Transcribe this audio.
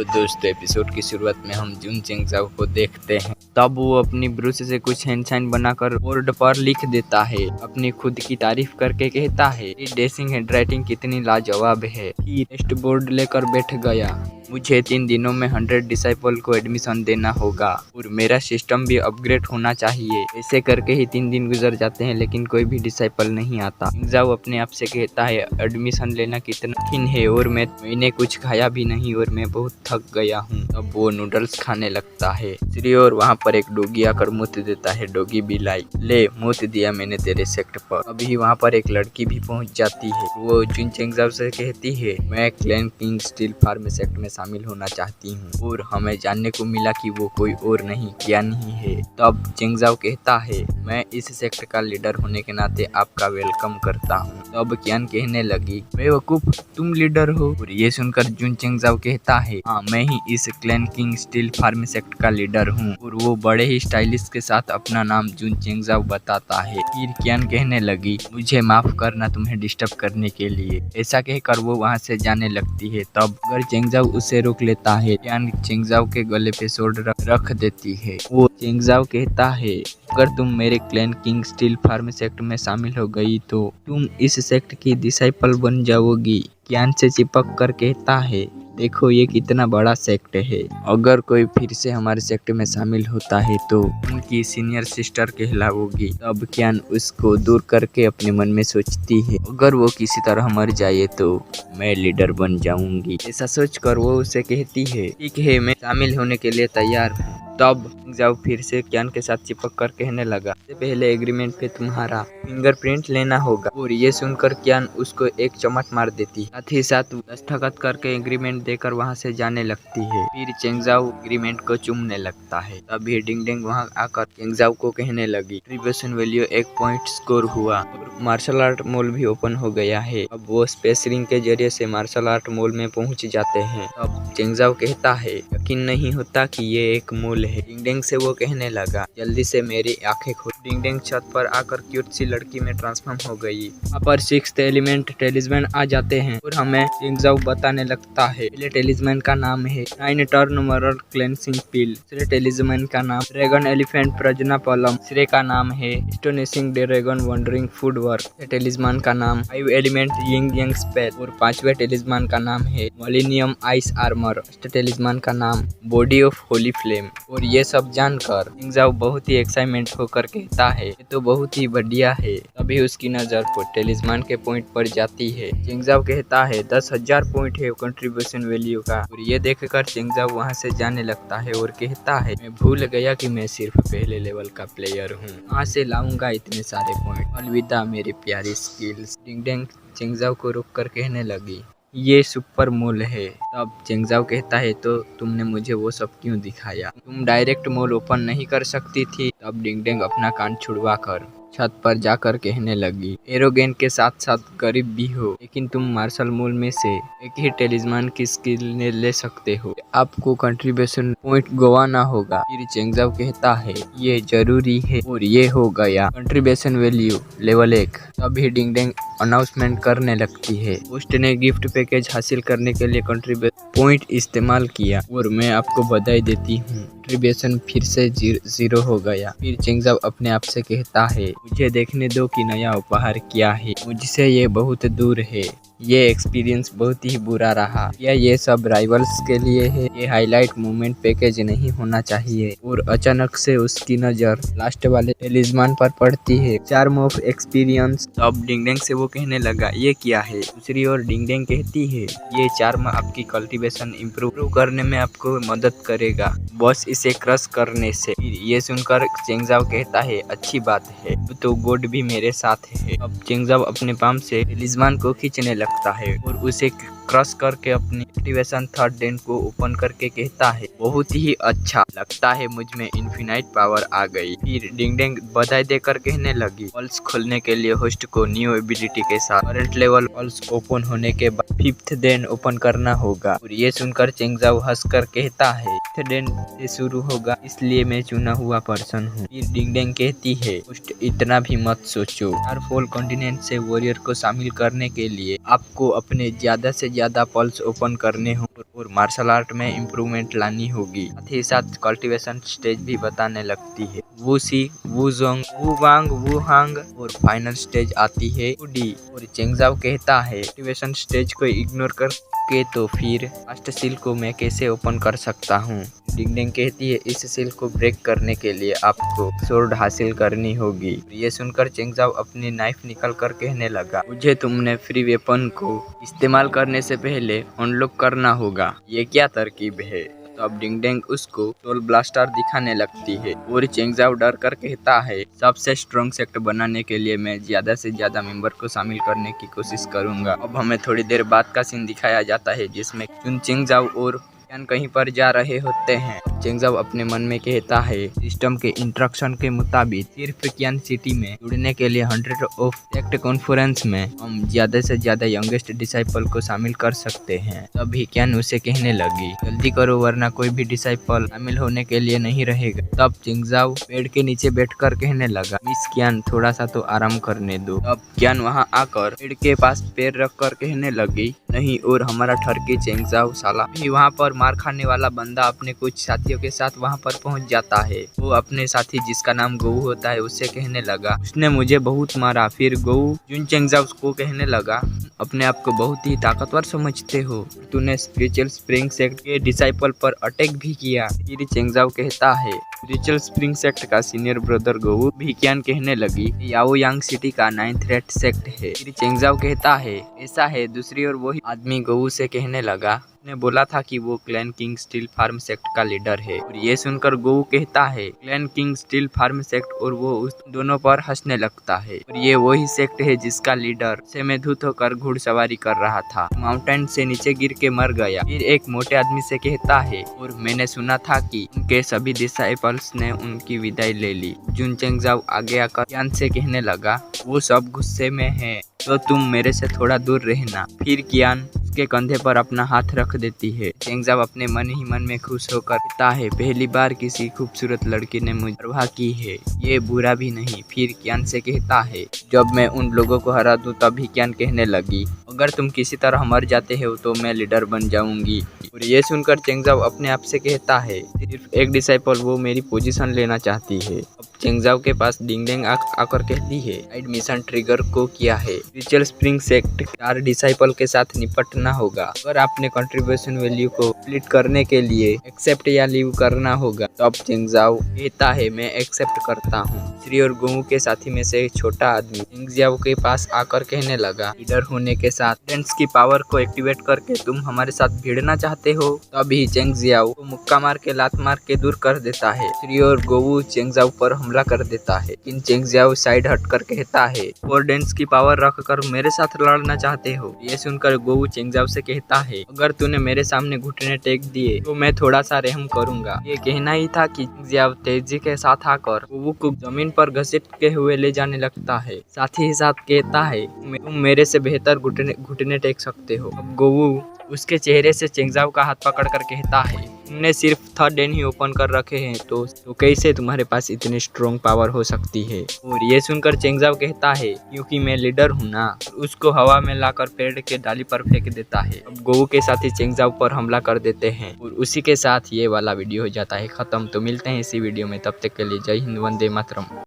तो दोस्तों एपिसोड की शुरुआत में हम जुन चेंगजाओ को देखते हैं। तब वो अपनी ब्रश से कुछ हैंडसाइन बनाकर बोर्ड पर लिख देता है। अपनी खुद की तारीफ करके कहता है ये डेसिंग हैंडराइटिंग कितनी लाजवाब है। टेस्ट बोर्ड लेकर बैठ गया। मुझे 3 दिनों में 100 डिसाइपल को एडमिशन देना होगा और मेरा सिस्टम भी अपग्रेड होना चाहिए। ऐसे करके ही 3 दिन गुजर जाते हैं लेकिन कोई भी डिसाइपल नहीं आता। चेंगजाओ अपने आप से कहता है एडमिशन लेना कितना कठिन है और मैंने कुछ खाया भी नहीं और मैं बहुत थक गया हूँ। अब वो नूडल्स खाने लगता है। श्री और वहाँ पर एक डॉगी आकर मुत देता है। डॉगी भी लाई ले मुत दिया मैंने तेरे सेक्ट पर। अभी वहाँ पर एक लड़की भी पहुँच जाती है। वो जुन चेंगजाओ से कहती है मैं clan king steel farm sect में शामिल होना चाहती हूँ और हमें जानने को मिला कि वो कोई और नहीं कियान ही है। तब चेंगजाओ कहता है मैं इस सेक्ट का लीडर होने के नाते आपका वेलकम करता हूँ। तब कियान कहने लगी बेवकूफ तुम लीडर हो। और ये सुनकर जुन चेंगजाओ कहता है हाँ मैं ही इस clan king steel farm sect का लीडर हूँ। और वो बड़े ही स्टाइलिश के साथ अपना नाम जुन चेंगजाओ बताता है। फिर कियान कहने लगी मुझे माफ करना तुम्हें डिस्टर्ब करने के लिए। ऐसा कहकर वो वहाँ से जाने लगती है। तब अगर चेंगजाओ उसे रोक लेता है। कियान चेंगजाओ के गले पे स्वॉर्ड रख देती है। वो चेंगजाओ कहता है अगर तुम मेरे clan king steel farm sect में शामिल हो गई तो तुम इस सेक्ट की डिसाइपल बन जाओगी। कियान से चिपक कर कहता है देखो ये कितना बड़ा सेक्ट है। अगर कोई फिर से हमारे सेक्ट में शामिल होता है तो उनकी सीनियर सिस्टर कहलाओगी। तब कियान उसको दूर करके अपने मन में सोचती है अगर वो किसी तरह मर जाए तो मैं लीडर बन जाऊंगी। ऐसा सोचकर वो उसे कहती है ठीक है मैं शामिल होने के लिए तैयार हूँ। तब चेंगजाओ फिर से कियान के साथ चिपक कर कहने लगा इससे पहले एग्रीमेंट पे तुम्हारा फिंगरप्रिंट लेना होगा। और ये सुनकर कियान उसको एक चमट मार देती। साथ ही साथ दस्तखत करके एग्रीमेंट देकर वहाँ से जाने लगती है। फिर चेंगजाओ एग्रीमेंट को चूमने लगता है। तभी डिंगडिंग वहाँ आकर चेंगजाओ को कहने लगी कंट्रीब्यूशन वैल्यू 1 पॉइंट स्कोर हुआ और मार्शल आर्ट मॉल भी ओपन हो गया है। अब वो स्पेस रिंग के जरिए से मार्शल आर्ट मॉल में पहुँच जाते हैं। अब चेंगजाओ कहता है यकीन नहीं होता कि ये एक मॉल है। डिंगडिंग से वो कहने लगा जल्दी से मेरी आंखें खोल। डिंगडिंग छत पर आकर क्यूट सी लड़की में ट्रांसफॉर्म हो गई। यहाँ पर 6th एलिमेंट टेलिस्मैन आ जाते हैं और हमें चेंगजाओ बताने लगता है पहले टेलिस्मैन का नाम है 9 टर्न मरल क्लेंसिंग पिल। दूसरे टेलिस्मैन का नाम ड्रैगन एलिफेंट प्रजना पलम। तीसरे का नाम है astonishing dragon wondering food work. Talisman का नाम 5 एलिमेंट यिंग यंग स्पेल। और 5वें टेलिस्मैन का नाम है मोलिनियम आइस आर्मर। टेलिस्मैन का नाम बॉडी ऑफ होली फ्लेम। और ये सब जानकर चेंगजाओ बहुत ही एक्साइटमेंट होकर कहता है ये तो बहुत ही बढ़िया है। तभी उसकी नजर को टेलिस्मैन के पॉइंट पर जाती है। चेंगजाओ कहता है 10,000 पॉइंट है कंट्रीब्यूशन वैल्यू का। और ये देखकर चेंगजाओ वहाँ से जाने लगता है और कहता है मैं भूल गया कि मैं सिर्फ पहले लेवल का प्लेयर हूँ। कहाँ से लाऊंगा इतने सारे पॉइंट। अलविदा मेरी प्यारी स्किल्स। डिंगडिंग चेंगजाओ को रोक कर कहने लगी ये सुपर मॉल है। तब चेंगजाओ कहता है तो तुमने मुझे वो सब क्यों दिखाया। तुम डायरेक्ट मॉल ओपन नहीं कर सकती थी। तब डिंगडिंग अपना कान छुड़वा कर छत पर जाकर कहने लगी एरोगेन के साथ साथ गरीब भी हो लेकिन तुम मार्शल मॉल में से एक ही टेलिस्मैन की स्किल ले सकते हो। आपको कंट्रीब्यूशन पॉइंट गवाना होगा। फिर चेंगजाओ कहता है ये जरूरी है और ये हो गया कंट्रीब्यूशन वैल्यू लेवल 1। तभी डिंगडिंग अनाउंसमेंट करने लगती है पोस्ट ने गिफ्ट पैकेज हासिल करने के लिए कंट्रीब्यूशन पॉइंट इस्तेमाल किया और मैं आपको बधाई देती हूँ। कंट्रीब्यूशन फिर से 0 हो गया। फिर चेंगजाओ अपने आप से कहता है मुझे देखने दो कि नया उपहार क्या है। मुझसे ये बहुत दूर है। ये एक्सपीरियंस बहुत ही बुरा रहा। क्या ये सब राइवल्स के लिए है। ये हाईलाइट मोमेंट पैकेज नहीं होना चाहिए। और अचानक से उसकी नजर लास्ट वाले टेलिस्मैन पर पड़ती है चार्म ऑफ एक्सपीरियंस। अब डिंगडिंग से वो कहने लगा ये क्या है। दूसरी ओर डिंगडिंग कहती है ये चार्म आपकी कल्टीवेशन इम्प्रूव करने में आपको मदद करेगा बस इसे क्रश करने से। फिर ये सुनकर चेंगजाओ कहता है अच्छी बात है तो गॉड भी मेरे साथ है। अब चेंगजाओ अपने पाम से टेलिस्मैन को खींचने लगता है और उसे क्रश करके अपनी एक्टिवेशन 3rd डेन को ओपन करके कहता है बहुत ही अच्छा लगता है मुझ में इन्फिनाइट पावर आ गई। फिर डिंगडिंग बधाई देकर कहने लगी पल्स खोलने के लिए होस्ट को न्यू एबिलिटी के साथ करंट लेवल पल्स ओपन होने के बाद 5th डेन ओपन करना होगा। और ये सुनकर चेंगजाओ हंसकर कहता है 5th डेन से शुरू होगा इसलिए मैं चुना हुआ पर्सन हूँ। फिर डिंगडिंग कहती है होस्ट इतना भी मत सोचो। हर फोल कॉन्टिनेंट से वॉरियर को शामिल करने के लिए आपको अपने ज्यादा से ज्यादा पल्स ओपन करने हों और मार्शल आर्ट में इम्प्रूवमेंट लानी होगी। साथ ही साथ कल्टीवेशन स्टेज भी बताने लगती है। वू सी, वू जोंग, वू वांग, वू हांग और फाइनल स्टेज आती है वू डी। और चेंगजाओ कहता है कल्टीवेशन स्टेज को इग्नोर कर के तो फिर लास्ट सील को मैं कैसे ओपन कर सकता हूँ। डिंगडिंग कहती है इस सील को ब्रेक करने के लिए आपको सोर्ड हासिल करनी होगी। ये सुनकर चेंगजाओ अपनी नाइफ निकल कर कहने लगा मुझे तुमने फ्री वेपन को इस्तेमाल करने से पहले अनलॉक करना होगा। ये क्या तरकीब है? तो अब डिंगडिंग उसको सोल ब्लास्टर दिखाने लगती है और चेंगजाओ डर कर कहता है सबसे स्ट्रॉन्ग सेक्ट बनाने के लिए मैं ज्यादा से ज्यादा मेंबर को शामिल करने की कोशिश करूंगा। अब हमें थोड़ी देर बाद का सीन दिखाया जाता है जिसमें चेंगजाओ और कियान कहीं पर जा रहे होते हैं। चेंगजाओ अपने मन में कहता है सिस्टम के इंस्ट्रक्शन के मुताबिक सिर्फ कियान सिटी में जुड़ने के लिए 100 ऑफ सेक्ट कॉन्फ्रेंस में हम ज्यादा से ज्यादा यंगेस्ट डिसाइपल को शामिल कर सकते हैं। तभी कियान उसे कहने लगी जल्दी करो वरना कोई भी डिसाइपल शामिल होने के लिए नहीं रहेगा। तब चेंगजाओ पेड़ के नीचे बैठकर कहने लगा मिस कियान थोड़ा सा तो आराम करने दो। तब कियान वहाँ आकर पेड़ के पास पैर रख कर कहने लगी नहीं और हमारा ठरकी चेंगजाओ साला भी वहाँ पर मार खाने वाला बंदा अपने कुछ साथियों के साथ वहाँ पर पहुँच जाता है। वो अपने साथी जिसका नाम गोऊ होता है उससे कहने लगा उसने मुझे बहुत मारा। फिर गोऊ जुन चेंगजाओ को कहने लगा अपने आप को बहुत ही ताकतवर समझते हो, तूने स्पिरिचुअल स्प्रिंग सेक्ट के डिसाइपल पर अटैक भी किया। फिर चेंगजाओ कहता है स्पिरिचुअल स्प्रिंग सेक्ट का सीनियर ब्रदर गोऊ भी कियान कहने लगी याओ यांग सिटी का 9th रेड सेक्ट है। फिर चेंगजाओ कहता है ऐसा है। दूसरी ओर वही आदमी गोऊ से कहने लगा ने बोला था कि वो clan king steel farm sect का लीडर है। और ये सुनकर गोऊ कहता है clan king steel farm sect और वो उस दोनों पर हंसने लगता है। और ये वही सेक्ट है जिसका लीडर से में धूत होकर घुड़सवारी कर रहा था, माउंटेन से नीचे गिर के मर गया। फिर एक मोटे आदमी से कहता है और मैंने सुना था कि उनके सभी डिसाइपल्स ने उनकी विदाई ले ली। जुन चेंगजाओ आगे आकर कियान से कहने लगा वो सब गुस्से में है तो तुम मेरे से थोड़ा दूर रहना। फिर कियान उसके कंधे पर अपना हाथ रख देती है। चेंगजाओ अपने मन ही मन में खुश होकर कहता है पहली बार किसी खूबसूरत लड़की ने मुझे परवाह की है, ये बुरा भी नहीं। फिर कियान से कहता है जब मैं उन लोगों को हरा दूं तभी कियान कहने लगी अगर तुम किसी तरह मर जाते हो तो मैं लीडर बन जाऊंगी। और ये सुनकर चेंगजाओ अपने आप से कहता है सिर्फ एक डिसाइपल वो मेरी पोजीशन लेना चाहती है। अब चेंगजाओ के पास डिंगडिंग आकर कहती है एडमिशन ट्रिगर को किया है, रिचुअल स्प्रिंग सेक्ट 4 डिसाइपल के साथ निपटना होगा। अगर आपने कंट्रीब्यूशन वैल्यू को स्प्लिट करने के लिए एक्सेप्ट या लीव करना होगा। तो अब चेंगजाओ कहता है मैं एक्सेप्ट करता हूँ। श्री और गोऊ के साथी में से एक छोटा आदमी चेंगजाओ के पास आकर कहने लगा लीडर होने के साथ फ्रेंड्स की पावर को एक्टिवेट करके तुम हमारे साथ भिड़ना चाहते हो। तभी चेंगजाओ को मुक्का मार के लात मार के दूर कर देता है। श्री और गोऊ चेंगजाओ पर हमला कर देता है लेकिन चेंगजाओ साइड हटकर कहता है और डेंस की पावर रखकर मेरे साथ लड़ना चाहते हो। ये सुनकर गोऊ चेंगजाओ से कहता है अगर तूने मेरे सामने घुटने टेक दिए तो मैं थोड़ा सा रहम करूंगा। ये कहना ही था कि चेंगजाओ तेजी के साथ आकर गोऊ को जमीन पर घसीट के हुए ले जाने लगता है। साथ ही साथ कहता है तुम मेरे से बेहतर घुटने टेक सकते हो। अब गोऊ उसके चेहरे से चेंगजाओ का हाथ पकड़कर कहता है तुमने सिर्फ 3rd डे ही ओपन कर रखे हैं तो कैसे तुम्हारे पास इतनी स्ट्रॉन्ग पावर हो सकती है। और ये सुनकर चेंगजाओ कहता है क्योंकि मैं लीडर हूँ ना। उसको हवा में लाकर पेड़ के डाली पर फेंक देता है। अब गोऊ के साथी चेंगजाओ पर हमला कर देते हैं और उसी के साथ ये वाला वीडियो हो जाता है खत्म। तो मिलते हैं इसी वीडियो में, तब तक के लिए जय हिंद, वंदे मातरम।